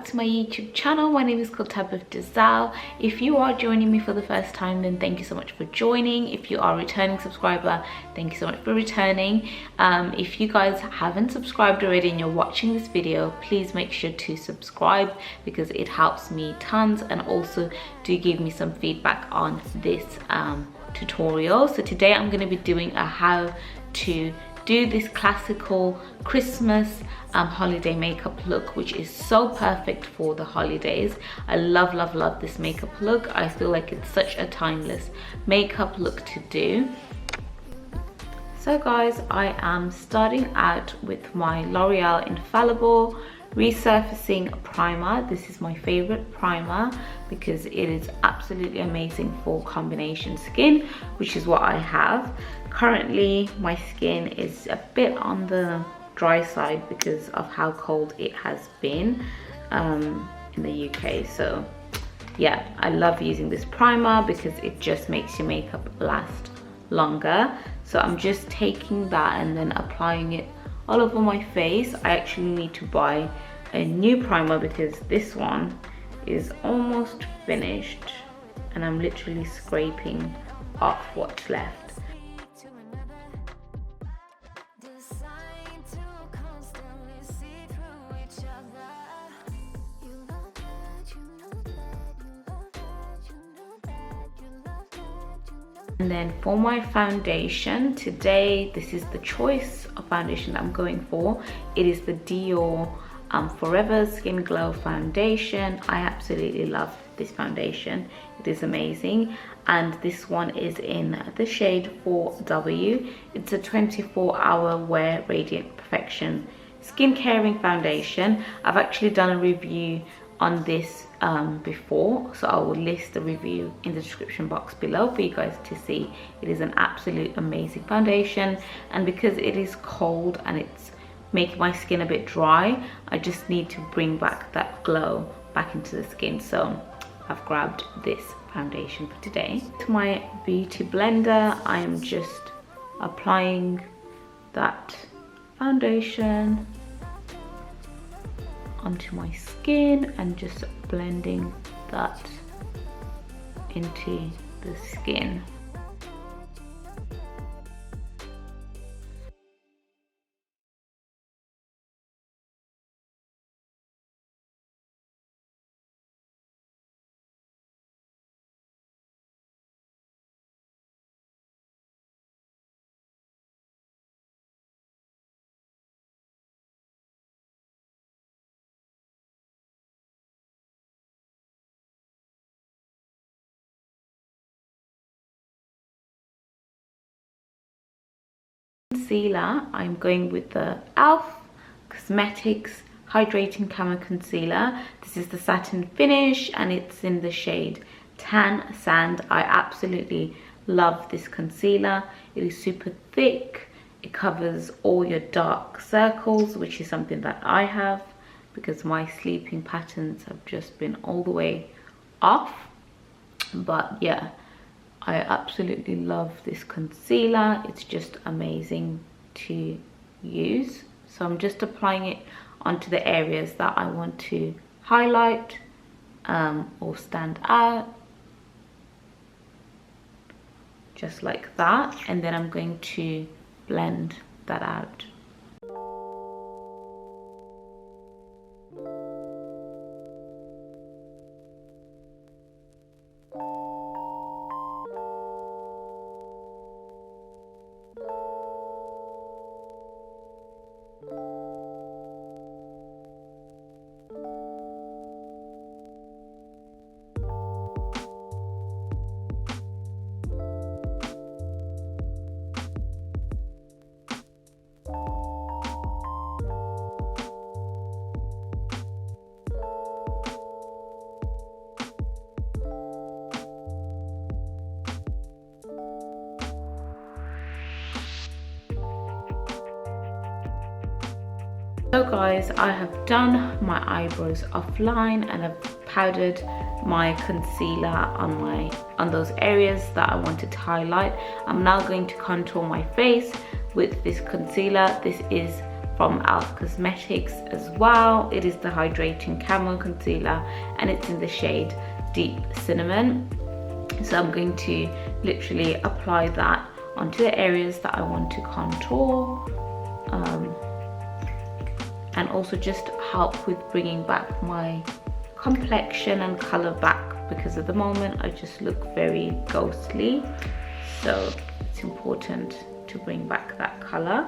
to my YouTube channel. My name is called Tab of Dizal. If you are joining me for the first time, then thank you so much for joining. If you are a returning subscriber, thank you so much for returning. If you guys haven't subscribed already and you're watching this video, please make sure to subscribe because it helps me tons, and also do give me some feedback on this tutorial. So today I'm going to be doing a how to do this classical Christmas holiday makeup look, which is so perfect for the holidays. I love this makeup look. I feel like it's such a timeless makeup look to do. So guys, I am starting out with my L'Oreal Infallible Resurfacing Primer. This is my favorite primer because it is absolutely amazing for combination skin, which is what I have. Currently my skin is a bit on the dry side because of how cold it has been in the UK. So yeah, I love using this primer because it just makes your makeup last longer. So I'm just taking that and then applying it all over my face. I actually need to buy a new primer because this one is almost finished and I'm literally scraping off what's left. And then for my foundation today, this is the choice of foundation that I'm going for. It is the Dior Forever Skin Glow foundation. I absolutely love this foundation. It is amazing, and this one is in the shade 4W. It's a 24-hour wear radiant perfection skin caring foundation. I've actually done a review on this before, so I will list the review in the description box below for you guys to see. It is an absolute amazing foundation, and because it is cold and it's making my skin a bit dry, I just need to bring back that glow back into the skin. So I've grabbed this foundation for today. To my beauty blender, I am just applying that foundation onto my skin and just blending that into the skin. Concealer, I'm going with the e.l.f. Cosmetics Hydrating Camo Concealer. This is the satin finish and it's in the shade Tan Sand. I absolutely love this concealer. It is super thick. It covers all your dark circles, which is something that I have because my sleeping patterns have just been all the way off. But yeah, I absolutely love this concealer. It's just amazing to use. So I'm just applying it onto the areas that I want to highlight or stand out, just like that, and then I'm going to blend that out. So guys, I have done my eyebrows offline and I've powdered my concealer on those areas that I wanted to highlight. I'm now going to contour my face with this concealer. This is from e.l.f. Cosmetics as well. It is the Hydrating Camo Concealer and it's in the shade Deep Cinnamon. So I'm going to literally apply that onto the areas that I want to contour, and also just help with bringing back my complexion and color back, because at the moment I just look very ghostly, so it's important to bring back that color.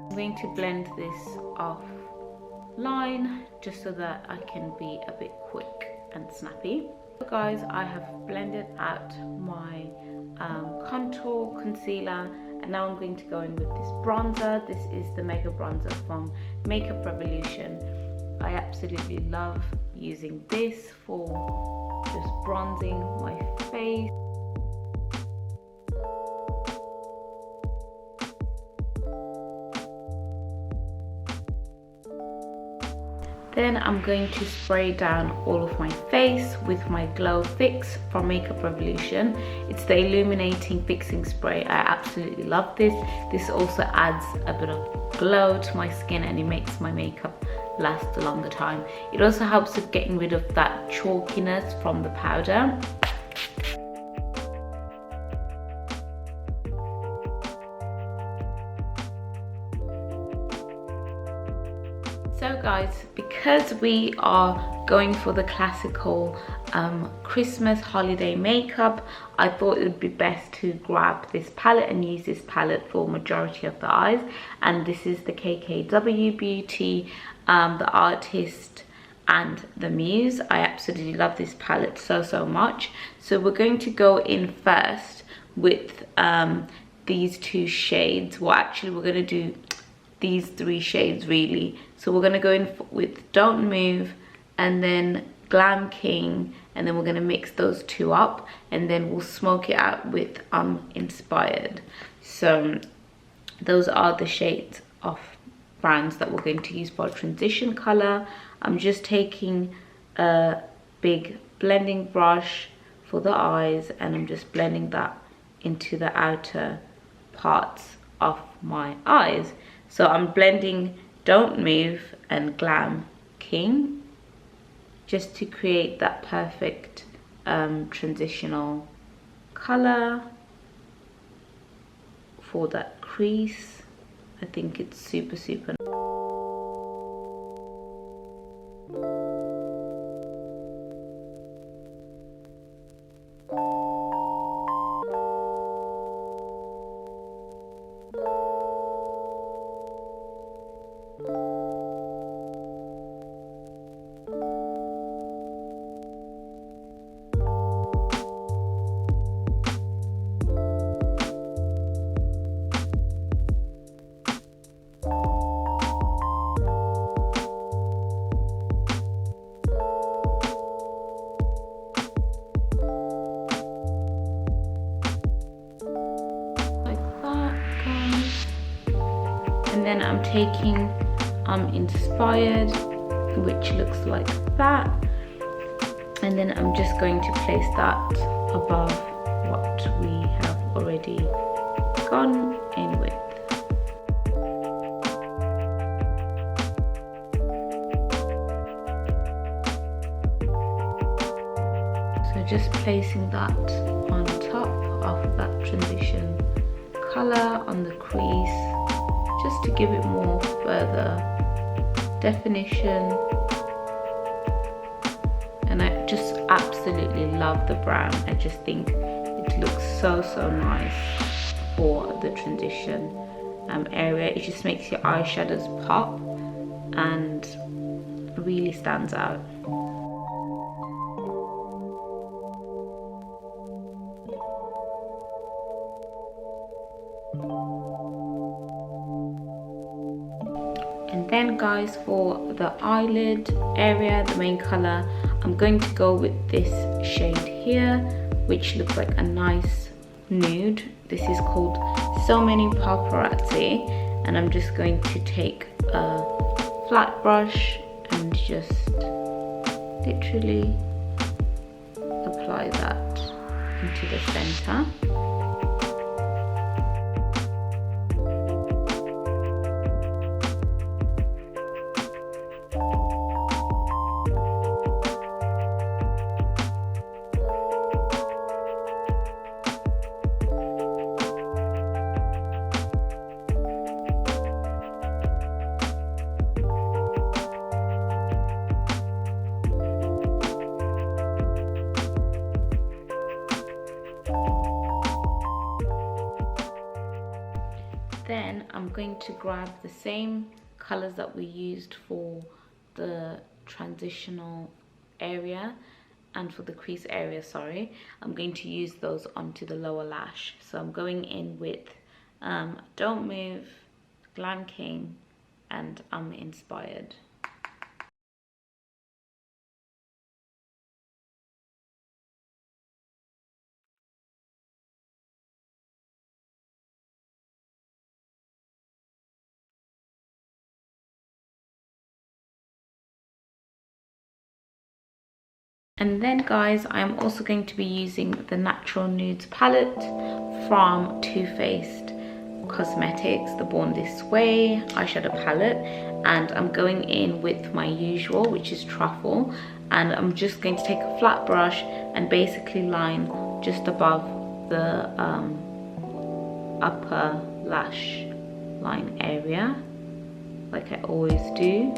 I'm going to blend this offline just so that I can be a bit quick and snappy. So guys, I have blended out my contour concealer, and now I'm going to go in with this bronzer. This is the Mega Bronzer from Makeup Revolution. I absolutely love using this for just bronzing my face. Then I'm going to spray down all of my face with my Glow Fix from Makeup Revolution. It's the illuminating fixing spray. I absolutely love this. This also adds a bit of glow to my skin and it makes my makeup last a longer time. It also helps with getting rid of that chalkiness from the powder. So guys, because we are going for the classical Christmas holiday makeup, I thought it would be best to grab this palette and use this palette for majority of the eyes. And this is the KKW Beauty, the Artist and the Muse. I absolutely love this palette so much. So we're going to go in first with these two shades. Well, actually we're going to do these three shades really. So we're going to go in with Don't Move and then Glam King, and then we're going to mix those two up, and then we'll smoke it out with Inspired. So those are the shades of brands that we're going to use for transition color. I'm just taking a big blending brush for the eyes and I'm just blending that into the outer parts of my eyes. So I'm blending Don't Move and Glam King just to create that perfect transitional color for that crease. I think it's super and then I'm taking Inspired, which looks like that, and then I'm just going to place that above what we have already gone in with. So just placing that on top of that transition color on the crease, just to give it more further definition. And I just absolutely love the brown. I just think it looks so nice for the transition area. It just makes your eyeshadows pop and really stands out. And then guys, for the eyelid area, the main color, I'm going to go with this shade here, which looks like a nice nude. This is called So Many Paparazzi, and I'm just going to take a flat brush and just literally apply that into the center. going to grab the same colors that we used for the transitional area and for the crease area, sorry. I'm going to use those onto the lower lash. So I'm going in with Don't Move, Glam King, and I'm Inspired. And then guys, I'm also going to be using the Natural Nudes palette from Too Faced Cosmetics, the Born This Way eyeshadow palette, and I'm going in with my usual, which is Truffle, and I'm just going to take a flat brush and basically line just above the upper lash line area, like I always do.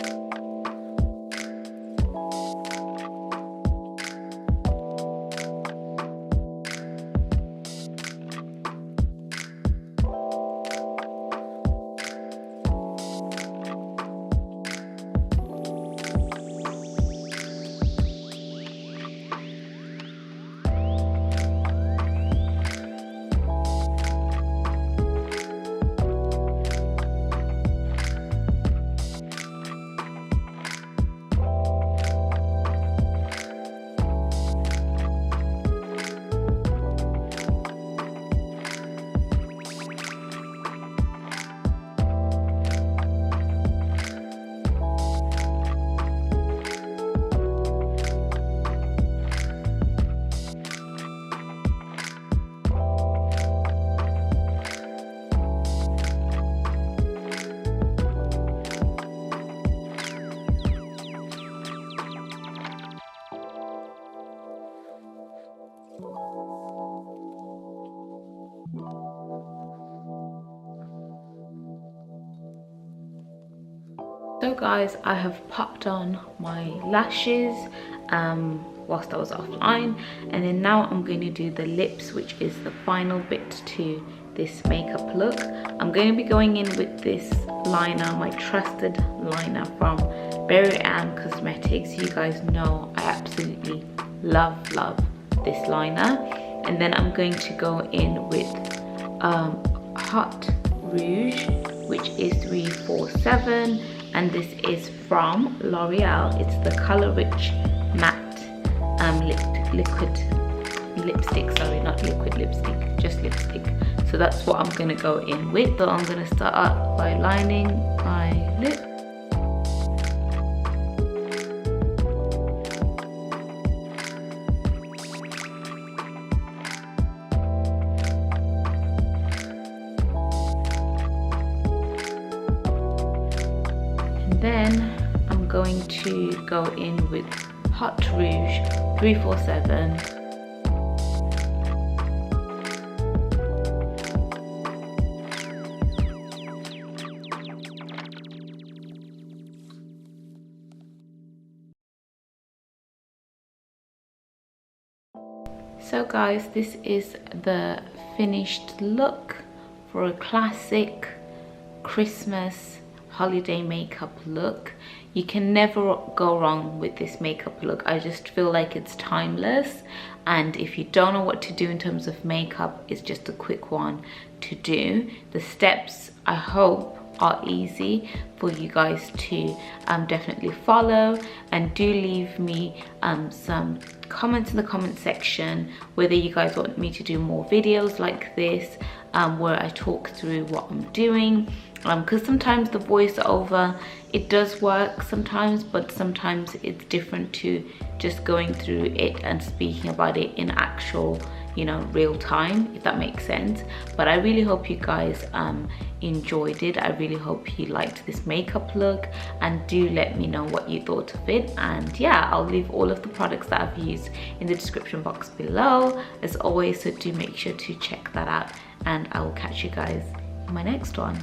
So guys, I have popped on my lashes whilst I was offline, and then now I'm going to do the lips, which is the final bit to this makeup look. I'm going to be going in with this liner, my trusted liner from Berry Ann Cosmetics. You guys know I absolutely love this liner. And then I'm going to go in with Hot Rouge, which is 347, and this is from L'Oreal. It's the Color Rich Matte liquid lipstick, sorry, not liquid lipstick, just lipstick. So that's what I'm going to go in with. So I'm going to start out by lining my lip. Then I'm going to go in with Hot Rouge 347. So guys, this is the finished look for a classic Christmas holiday makeup look. You can never go wrong with this makeup look. I just feel like it's timeless, and if you don't know what to do in terms of makeup, it's just a quick one to do. The steps, I hope, are easy for you guys to definitely follow, and do leave me some comments in the comment section whether you guys want me to do more videos like this where I talk through what I'm doing, because sometimes the voiceover, it does work sometimes, but sometimes it's different to just going through it and speaking about it in actual, you know, real time, if that makes sense. But I really hope you guys enjoyed it. I really hope you liked this makeup look, and do let me know what you thought of it. And yeah, I'll leave all of the products that I've used in the description box below as always, so do make sure to check that out, and I will catch you guys in my next one.